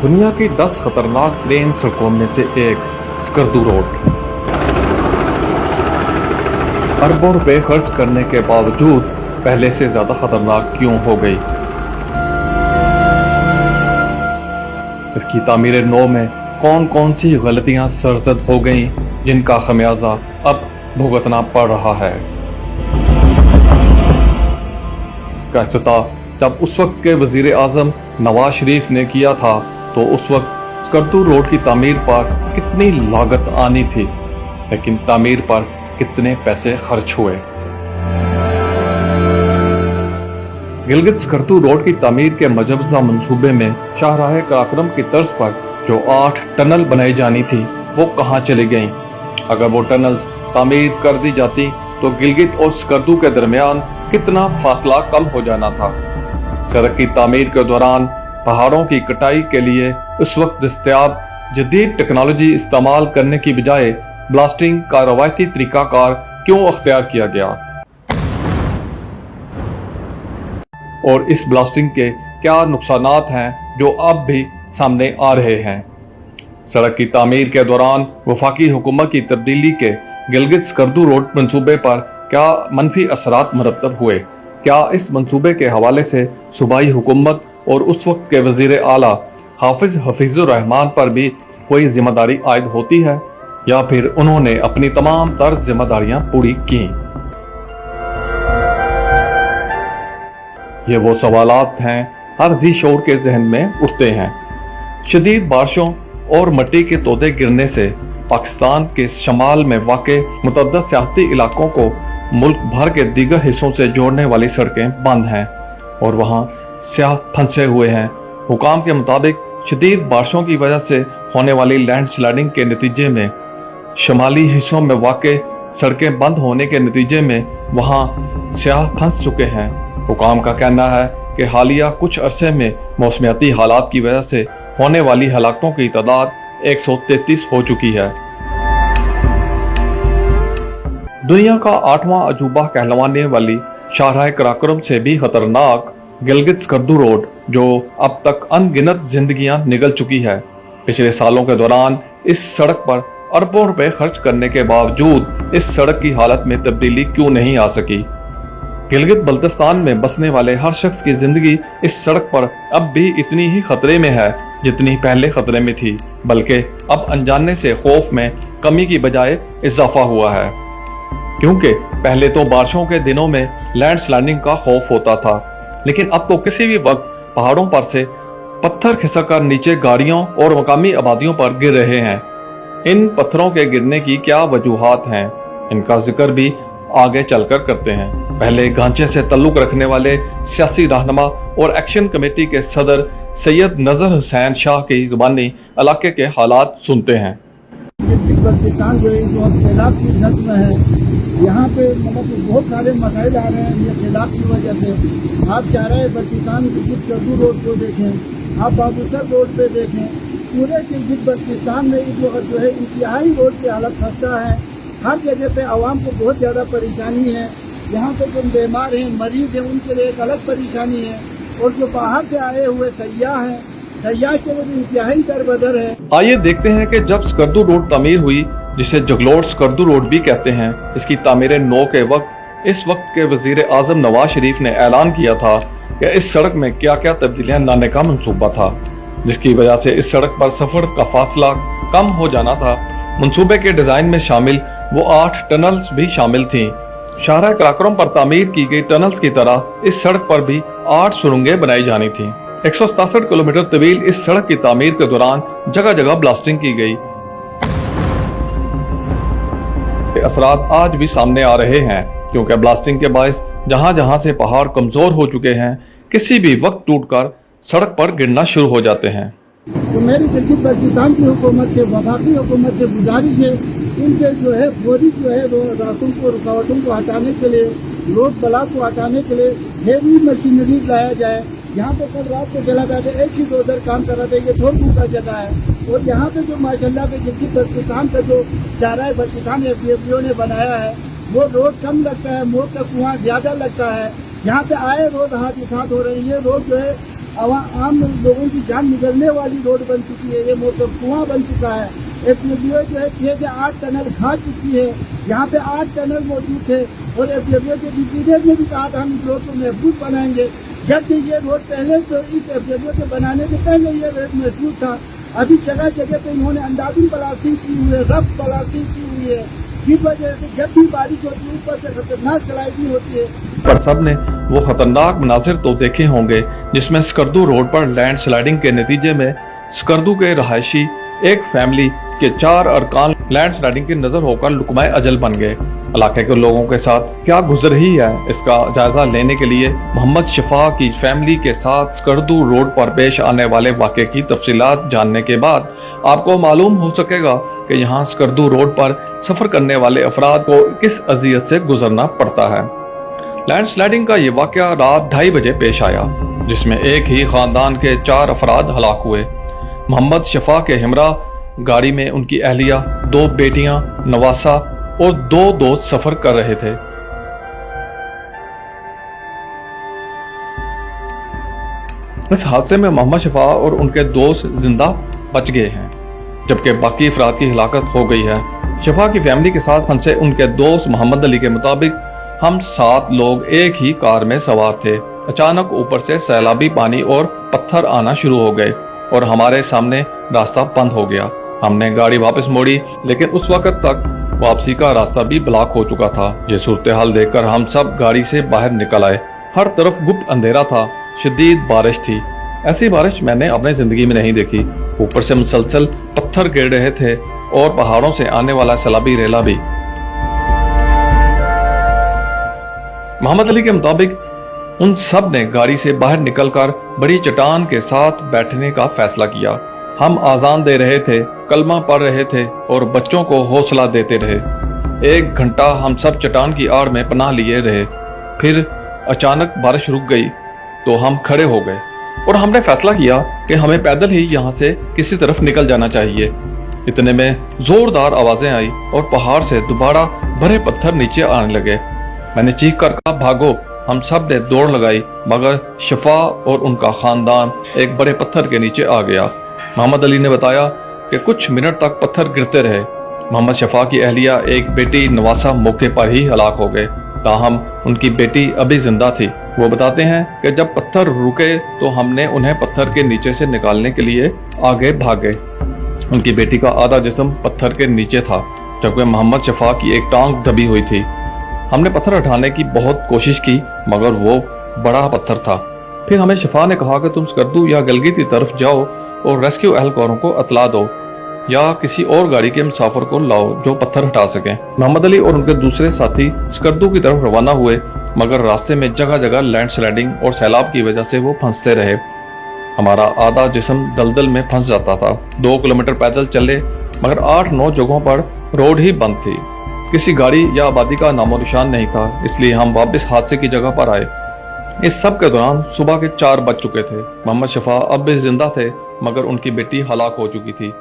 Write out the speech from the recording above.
दुनिया की 10 खतरनाक ट्रेन सड़कों में से एक स्कर्दू रोड अरबों रुपए खर्च करने के बावजूद पहले से ज्यादा खतरनाक क्यों हो गई? इसकी तामीर नौ में कौन कौन सी गलतियां सरजद हो गईं जिनका खमियाजा अब भुगतना पड़ रहा है? इसका इफ्तिताह जब उस वक्त के वजीर आजम नवाज शरीफ ने किया था तो उस वक्त स्कर्दू रोड की तामीर पर कितनी लागत आनी थी, लेकिन तामीर पर कितने पैसे खर्च हुए? गिलगित स्कर्दू रोड की तामीर के मुजव्वज़ा मंसूबे में शाहराह कराक्रम की तर्ज पर जो 8 टनल बनाई जानी थी वो कहाँ चली गईं? अगर वो टनल्स तामीर कर दी जाती तो गिलगित और स्कर्दू के दरमियान कितना फासला कम हो जाना था। सड़क की तामीर के दौरान पहाड़ों की कटाई के लिए उस वक्त दस्तयाब जदीद टेक्नोलॉजी इस्तेमाल करने की बजाय ब्लास्टिंग का रवायती तरीकाकार क्यों अख्तियार किया गया, और इस ब्लास्टिंग के क्या नुकसानात हैं जो अब भी सामने आ रहे हैं? सड़क की तामीर के दौरान वफाकी हुकूमत की तब्दीली के गिलगित स्कर्दू रोड मंसूबे पर क्या मनफी असरात मरतब हुए? क्या इस मंसूबे के हवाले से सूबाई हुकूमत और उस वक्त के वजीर आला हाफिज हफीजुर रहमान पर भी कोई जिम्मेदारी आयद होती है, या फिर उन्होंने अपनी तमाम तर जिम्मेदारियां पूरी की? ये वो सवालात हैं हर जी शोर के जहन में उठते हैं। शदीद बारिशों और मिट्टी के तोदे गिरने से पाकिस्तान के शमाल में वाक़े मुतअद्दिद सियाहती इलाकों को मुल्क भर के दीगर हिस्सों से जोड़ने वाली सड़कें बंद हैं और वहाँ स्याह फंसे हुए हैं। हुकाम के मुताबिक शदीद बारिशों की वजह से होने वाली लैंड स्लाइडिंग के नतीजे में शमाली हिस्सों में वाक़े सड़कें बंद होने के नतीजे में वहाँ स्याह फंस चुके हैं। हुकाम का कहना है कि हालिया कुछ अरसे में मौसमियाती हालात की वजह से होने वाली हलाकतों की तादाद 133 हो चुकी है। दुनिया का 8वां अजूबा कहलवाने वाली शाहराह कराक्रम से भी खतरनाक गिलगित स्कर्दू रोड, जो अब तक अनगिनत जिंदगियां निगल चुकी है। पिछले सालों के दौरान इस सड़क पर अरबों रुपए खर्च करने के बावजूद इस सड़क की हालत में तब्दीली क्यों नहीं आ सकी? गिलगित बल्तिस्तान में बसने वाले हर शख्स की जिंदगी इस सड़क पर अब भी इतनी ही खतरे में है जितनी पहले खतरे में थी, बल्कि अब अनजाने से खौफ में कमी की बजाय इजाफा हुआ है। क्योंकि पहले तो बारिशों के दिनों में लैंड स्लाइडिंग का खौफ होता था, लेकिन अब तो किसी भी वक्त पहाड़ों पर से पत्थर खिसक कर नीचे गाड़ियों और मकामी आबादियों पर गिर रहे हैं। इन पत्थरों के गिरने की क्या वजूहात हैं, इनका जिक्र भी आगे चलकर करते हैं। पहले गांचे से ताल्लुक रखने वाले सियासी रहनुमा और एक्शन कमेटी के सदर सैयद नजर हुसैन शाह की जुबानी इलाके के हालात सुनते हैं। यहाँ पे मतलब बहुत सारे मसाइल आ रहे हैं ये सैलाब की वजह से। आप चाह रहे हैं बल्तिस्तान गिलगित स्कर्दू रोड को देखें, आप बाबूसर रोड पे देखें, पूरे गिलगित बल्तिस्तान में इस वक्त जो है इंतहाई रोड की हालत खस्ता है। हर जगह पे आवाम को बहुत ज़्यादा परेशानी है। यहाँ पे जो बीमार हैं, मरीज हैं, उनके लिए एक अलग परेशानी है, और जो बाहर से आए हुए सयाह हैं, सयाह के लिए इंतहाई दरबदर है। आइए देखते हैं कि जब स्कर्दू रोड तामीर हुई, जिसे जगलोट स्कर्दू रोड भी कहते हैं, इसकी तामीर नौ के वक्त इस वक्त के वजीर आजम नवाज शरीफ ने ऐलान किया था कि इस सड़क में क्या क्या तब्दीलियां लाने का मंसूबा था, जिसकी वजह से इस सड़क पर सफर का फासला कम हो जाना था। मंसूबे के डिजाइन में शामिल वो 8 टनल्स भी शामिल थीं। शाहराह कराक्रम पर तामीर की गई टनल्स की तरह इस सड़क पर भी 8 सुरंगें बनाई जानी थी। 167 किलोमीटर तवील इस सड़क की तामीर के दौरान जगह जगह ब्लास्टिंग की गई। असरात आज भी सामने आ रहे हैं, क्योंकि ब्लास्टिंग के बायस जहां जहां से पहाड़ कमजोर हो चुके हैं, किसी भी वक्त टूटकर सड़क पर गिरना शुरू हो जाते हैं। तो मेरी गिलगित बल्तिस्तान की हुकूमत से, वफाकी हुकूमत से गुजारिश है, इनके जो है फौरी जो है रुकावटों को हटाने के लिए, रोड ब्लॉक को हटाने के लिए हेवी मशीनरी लाया जाए। यहाँ पे कल रात को चला जाता है, एक ही उधर काम कर रहा था, ये थोड़ी दूर का जगह है। और यहाँ पे जो माशाल्लाह के गिलगित बल्तिस्तान का जो शाहराह बल्तिस्तान FDO ने बनाया है, वो रोड कम लगता है, मोड़ का कुआं ज्यादा लगता है। यहाँ पे आए रोज हाथ हो रही है, रोड जो है आम लोगों की जान निकलने वाली रोड बन चुकी है, ये मोटर कुआं बन चुका है। एफडब्ल्यू जो है 6 से 8 टनल खा चुकी है, यहाँ पे 8 टनल मौजूद थे और एफडब्ल्यू के इंजीनियर ने भी कहा था हम इस रोड को महफूज बनाएंगे। जबकि ये रोड पहले तो इस एफडब्ल्यू के बनाने से पहले ये रोड महफूज था। अभी जगह जगह पे इन्होंने अंदाज़ी प्लास्टिक की हुई है, रफ प्लास्टिक की हुई है, जिस वजह से जब भी बारिश होती है ऊपर से खतरनाक स्लाइडिंग होती है। पर सबने वो खतरनाक मनाजिर तो देखे होंगे जिसमें स्कर्दू रोड पर लैंड स्लाइडिंग के नतीजे में स्कर्दू के रहायशी एक फैमिली के 4 अरकान लैंड स्लाइडिंग की नजर होकर लुकमाए अजल बन गए। इलाके के लोगों के साथ क्या गुजर रही है, इसका जायजा लेने के लिए मोहम्मद शफा की फैमिली के साथ स्कर्दू रोड पर पेश आने वाले वाक़े की तफसीलात जानने के बाद आपको मालूम हो सकेगा कि यहाँ स्कर्दू रोड पर सफर करने वाले अफराद को किस अजियत से गुजरना पड़ता है। लैंड स्लाइडिंग का ये वाक़या रात 2:30 बजे पेश आया, जिसमें एक ही खानदान के 4 अफराद हलाक हुए। मोहम्मद शफा के हमरा गाड़ी में उनकी अहलिया, 2 बेटियां नवासा और 2 दोस्त सफर कर रहे थे। इस हादसे में मोहम्मद शफा और उनके दोस्त जिंदा बच गए हैं, जबकि बाकी अफराद की हिलाकत हो गई है। शफा की फैमिली के साथ फंसे उनके दोस्त मोहम्मद अली के मुताबिक हम 7 लोग एक ही कार में सवार थे। अचानक ऊपर से सैलाबी पानी और पत्थर आना शुरू हो गए और हमारे सामने रास्ता बंद हो गया। हमने गाड़ी वापस मोड़ी, लेकिन उस वक्त तक वापसी का रास्ता भी ब्लॉक हो चुका था। ये सूरत हाल देखकर हम सब गाड़ी से बाहर निकल आए। हर तरफ गुप्त अंधेरा था, शदीद बारिश थी। ऐसी बारिश मैंने अपनी जिंदगी में नहीं देखी। ऊपर से मुसलसल पत्थर गिर रहे थे और पहाड़ों से आने वाला सैलाबी रेला भी। मोहम्मद अली के मुताबिक उन सब ने गाड़ी से बाहर निकलकर बड़ी चट्टान के साथ बैठने का फैसला किया। हम आजान दे रहे थे, कलमा पढ़ रहे थे और बच्चों को हौसला देते रहे। 1 घंटा हम सब चट्टान की आड़ में पनाह लिए रहे। फिर अचानक बारिश रुक गई तो हम खड़े हो गए और हमने फैसला किया कि हमें पैदल ही यहाँ से किसी तरफ निकल जाना चाहिए। इतने में जोरदार आवाजें आई और पहाड़ से दोबारा भरे पत्थर नीचे आने लगे। मैंने चीख कर कहा, भागो। हम सब ने दौड़ लगाई, मगर शफा और उनका खानदान एक बड़े पत्थर के नीचे आ गया। मोहम्मद अली ने बताया कि कुछ मिनट तक पत्थर गिरते रहे। मोहम्मद शफा की अहलिया, एक बेटी नवासा मौके पर ही हलाक हो गए, ताहम उनकी बेटी अभी जिंदा थी। वो बताते हैं कि जब पत्थर रुके तो हमने उन्हें पत्थर के नीचे से निकालने के लिए आगे भागे। उनकी बेटी का आधा जिस्म पत्थर के नीचे था, जबकि मोहम्मद शफा की एक टांग दबी हुई थी। हमने पत्थर उठाने की बहुत कोशिश की, मगर वो बड़ा पत्थर था। फिर हमें शफा ने कहा कि तुम स्कर्दू या गलगित की तरफ जाओ और रेस्क्यू एहलकारों को इतला दो या किसी और गाड़ी के मुसाफिर को लाओ जो पत्थर हटा सकें। मोहम्मद अली और उनके दूसरे साथी स्कर्दू की तरफ रवाना हुए, मगर रास्ते में जगह जगह लैंड स्लाइडिंग और सैलाब की वजह से वो फंसते रहे। हमारा आधा जिस्म दलदल में फंस जाता था। 2 किलोमीटर पैदल चले, मगर 8-9 जगहों पर रोड ही बंद थी। किसी गाड़ी या आबादी का नामो निशान नहीं था, इसलिए हम वापस हादसे की जगह पर आए। इस सब के दौरान सुबह के 4 बज चुके थे। मोहम्मद शफा अब भी जिंदा थे, मगर उनकी बेटी हलाक हो चुकी थी।